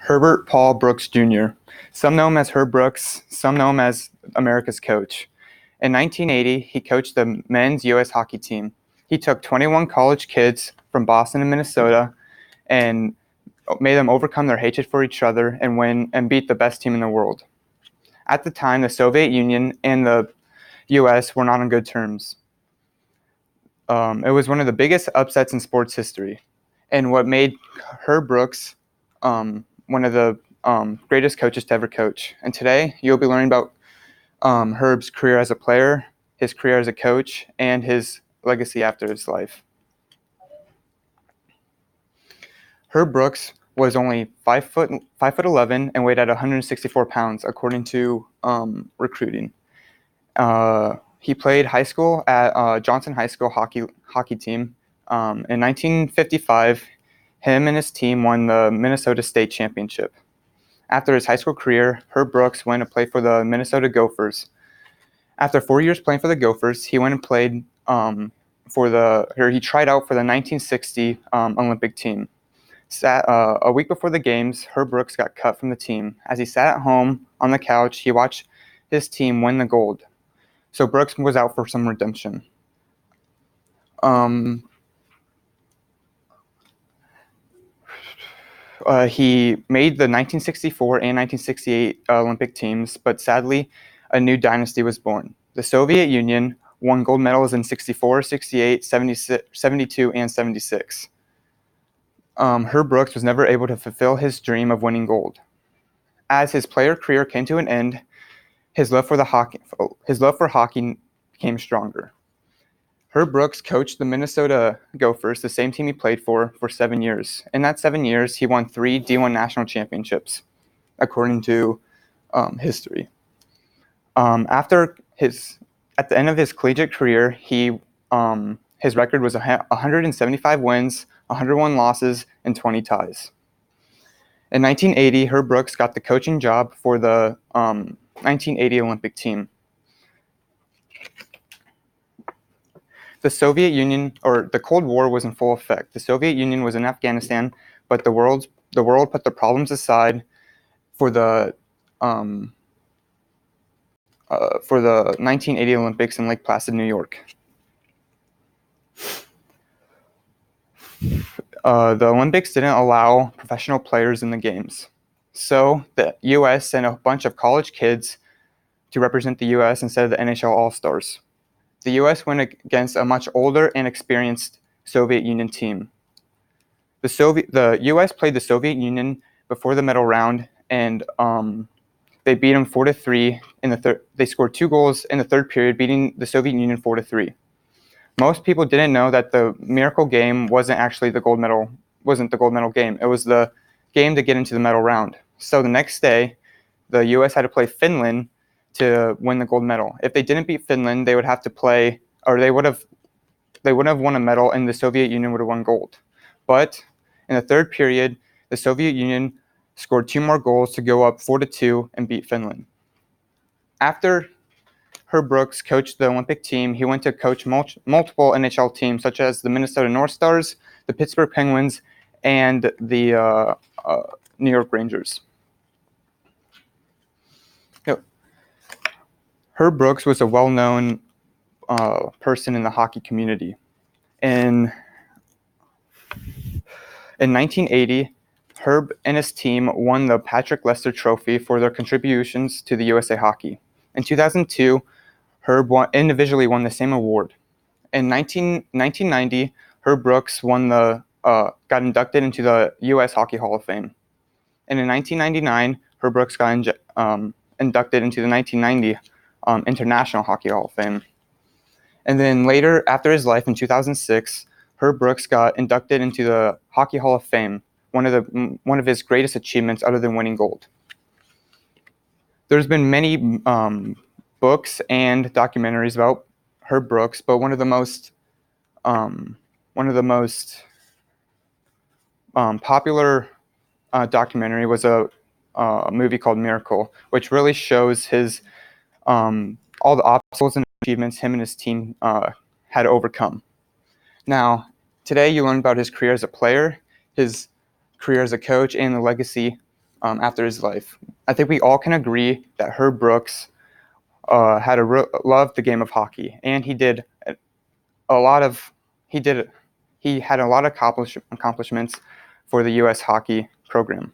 Herbert Paul Brooks Jr. Some know him as Herb Brooks, some know him as America's coach. In 1980, he coached the men's U.S. hockey team. He took 21 college kids from Boston and Minnesota and made them overcome their hatred for each other and win and beat the best team in the world. At the time, the Soviet Union and the U.S. were not on good terms. It was one of the biggest upsets in sports history, and what made Herb Brooks one of the greatest coaches to ever coach. And today, you'll be learning about Herb's career as a player, his career as a coach, and his legacy after his life. Herb Brooks was only 5'11" and weighed at 164 pounds, according to recruiting. He played high school at Johnson High School hockey team. In 1955, him and his team won the Minnesota State Championship. After his high school career, Herb Brooks went to play for the Minnesota Gophers. After 4 years playing for the Gophers, he went and played he tried out for the 1960 Olympic team. A week before the games, Herb Brooks got cut from the team. As he sat at home on the couch, he watched his team win the gold. So Brooks was out for some redemption. He made the 1964 and 1968 Olympic teams, but sadly, a new dynasty was born. The Soviet Union won gold medals in 64, 68, 72, and 76. Herb Brooks was never able to fulfill his dream of winning gold. As his player career came to an end, his love for hockey became stronger. Herb Brooks coached the Minnesota Gophers, the same team he played for 7 years. In that 7 years, he won 3 D1 national championships, according to history. At the end of his collegiate career, his record was 175 wins, 101 losses, and 20 ties. In 1980, Herb Brooks got the coaching job for the 1980 Olympic team. The Soviet Union, or the Cold War, was in full effect. The Soviet Union was in Afghanistan, but the world put the problems aside for the 1980 Olympics in Lake Placid, New York. The Olympics didn't allow professional players in the games. So the U.S. sent a bunch of college kids to represent the U.S. instead of the NHL All-Stars. The U.S. went against a much older and experienced Soviet Union team. The U.S. played the Soviet Union before the medal round, and they beat them 4-3 in the third. They scored 2 goals in the third period, beating the Soviet Union 4-3. Most people didn't know that the miracle game wasn't the gold medal game. It was the game to get into the medal round. So the next day, the U.S. had to play Finland to win the gold medal. If they didn't beat Finland, they would have to play, or they would have won a medal, and the Soviet Union would have won gold. But in the third period, the Soviet Union scored 2 more goals to go up 4-2 and beat Finland. After Herb Brooks coached the Olympic team, he went to coach multiple NHL teams, such as the Minnesota North Stars, the Pittsburgh Penguins, and the New York Rangers. Herb Brooks was a well-known person in the hockey community. In 1980, Herb and his team won the Patrick Lester Trophy for their contributions to the USA Hockey. In 2002, Herb individually won the same award. In 1990, Herb Brooks got inducted into the U.S. Hockey Hall of Fame. And in 1999, Herb Brooks got inducted into the 1990 International Hockey Hall of Fame. And then later, after his life in 2006, Herb Brooks got inducted into the Hockey Hall of Fame, one of his greatest achievements other than winning gold. There's been many books and documentaries about Herb Brooks, but one of the most popular documentary was a movie called Miracle, which really shows his all the obstacles and achievements him and his team had to overcome. Now, today you learn about his career as a player, his career as a coach, and the legacy after his life. I think we all can agree that Herb Brooks loved the game of hockey, and he did a lot of he had a lot of accomplishments for the U.S. hockey program.